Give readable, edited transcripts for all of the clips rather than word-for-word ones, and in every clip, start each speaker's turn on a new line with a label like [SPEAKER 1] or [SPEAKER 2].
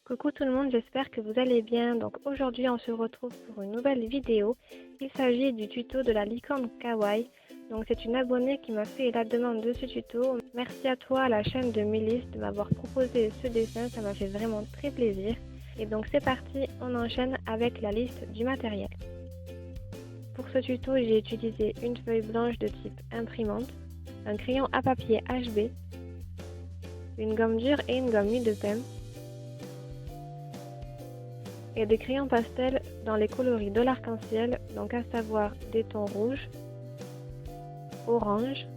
[SPEAKER 1] Coucou tout le monde, j'espère que vous allez bien. Donc aujourd'hui on se retrouve pour une nouvelle vidéo. Il s'agit du tuto de la licorne kawaii. Donc c'est une abonnée qui m'a fait la demande de ce tuto. Merci à toi, à la chaîne de Mélis, de m'avoir proposé ce dessin, ça m'a fait vraiment très plaisir. Et donc c'est parti, on enchaîne avec la liste du matériel. Pour ce tuto, j'ai utilisé une feuille blanche de type imprimante, un crayon à papier HB, une gomme dure et une gomme nuit de pen, et des crayons pastels dans les coloris de l'arc-en-ciel, donc à savoir des tons rouges, orange,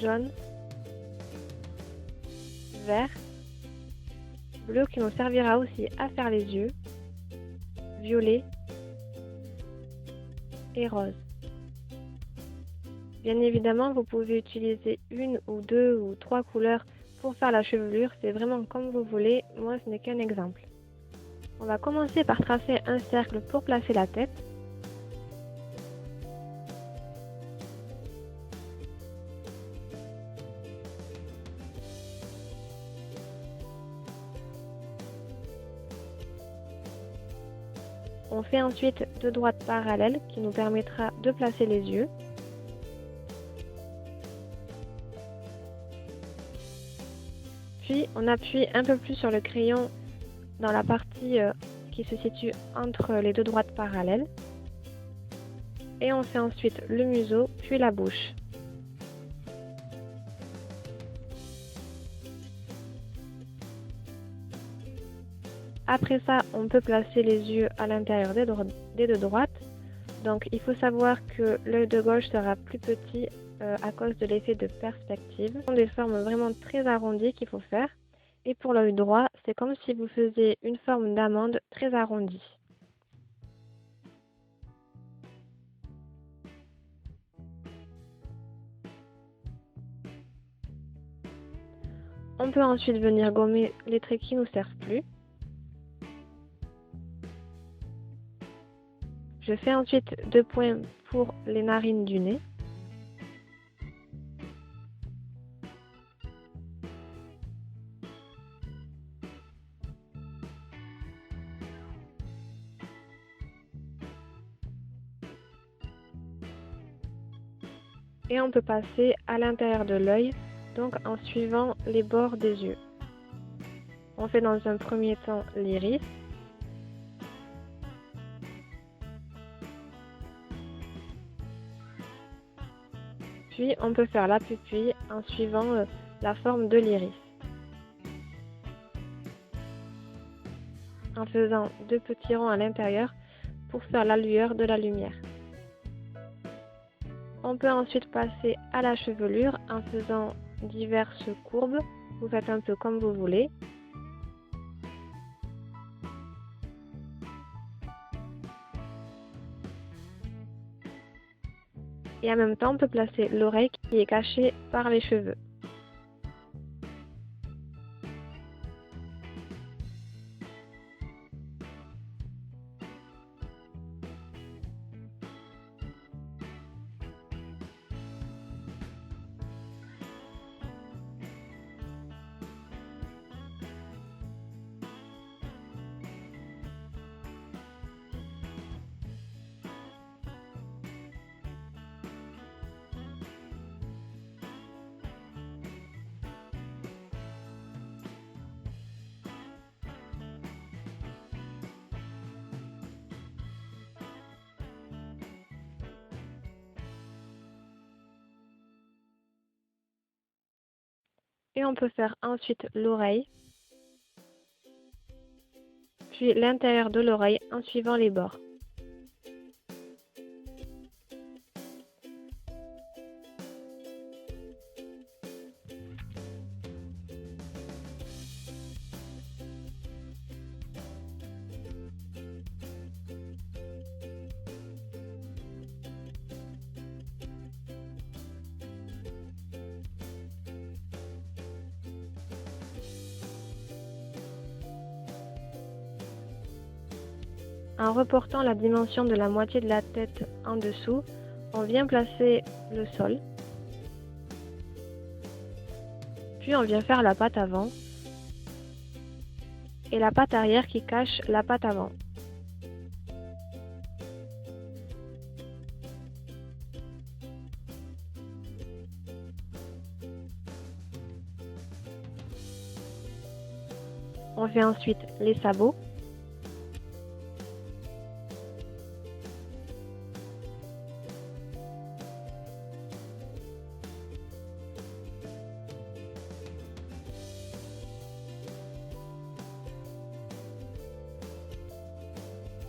[SPEAKER 1] jaune, vert, bleu qui nous servira aussi à faire les yeux, violet et rose. Bien évidemment, vous pouvez utiliser une ou deux ou trois couleurs pour faire la chevelure, c'est vraiment comme vous voulez, moi ce n'est qu'un exemple. On va commencer par tracer un cercle pour placer la tête. On fait ensuite deux droites parallèles qui nous permettra de placer les yeux. Puis on appuie un peu plus sur le crayon dans la partie qui se situe entre les deux droites parallèles. Et on fait ensuite le museau, puis la bouche. Après ça, on peut placer les yeux à l'intérieur des deux droites. Donc il faut savoir que l'œil de gauche sera plus petit à cause de l'effet de perspective. Ce sont des formes vraiment très arrondies qu'il faut faire. Et pour l'œil droit, c'est comme si vous faisiez une forme d'amande très arrondie. On peut ensuite venir gommer les traits qui ne nous servent plus. Je fais ensuite deux points pour les narines du nez. Et on peut passer à l'intérieur de l'œil, donc en suivant les bords des yeux. On fait dans un premier temps l'iris. Puis on peut faire la pupille en suivant la forme de l'iris. En faisant deux petits ronds à l'intérieur pour faire la lueur de la lumière. On peut ensuite passer à la chevelure en faisant diverses courbes. Vous faites un peu comme vous voulez. Et en même temps, on peut placer l'oreille qui est cachée par les cheveux. Et on peut faire ensuite l'oreille, puis l'intérieur de l'oreille en suivant les bords. En reportant la dimension de la moitié de la tête en dessous, on vient placer le sol. Puis on vient faire la patte avant. et la patte arrière qui cache la patte avant. On fait ensuite les sabots.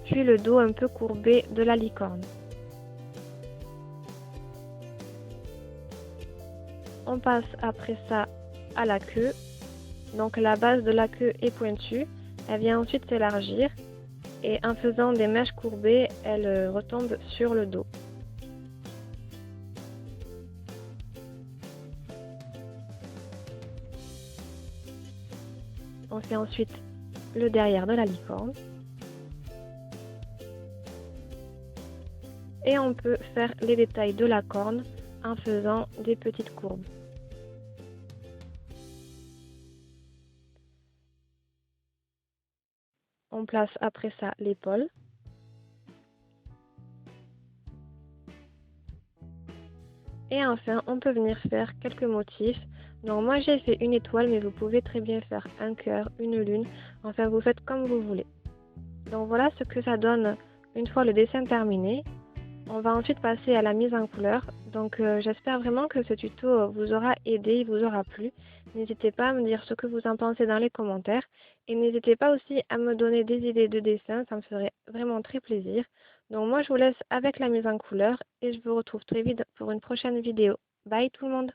[SPEAKER 1] Puis le dos un peu courbé de la licorne. On passe après ça à la queue. Donc la base de la queue est pointue, elle vient ensuite s'élargir et en faisant des mèches courbées, elle retombe sur le dos. On fait ensuite le derrière de la licorne. Et on peut faire les détails de la corne en faisant des petites courbes. On place après ça l'épaule. Et enfin, on peut venir faire quelques motifs. Donc moi j'ai fait une étoile, mais vous pouvez très bien faire un cœur, une lune. Enfin, vous faites comme vous voulez. Donc voilà ce que ça donne une fois le dessin terminé. On va ensuite passer à la mise en couleur. Donc j'espère vraiment que ce tuto vous aura aidé, vous aura plu. N'hésitez pas à me dire ce que vous en pensez dans les commentaires. Et n'hésitez pas aussi à me donner des idées de dessin, ça me ferait vraiment très plaisir. Donc moi je vous laisse avec la mise en couleur et je vous retrouve très vite pour une prochaine vidéo. Bye tout le monde!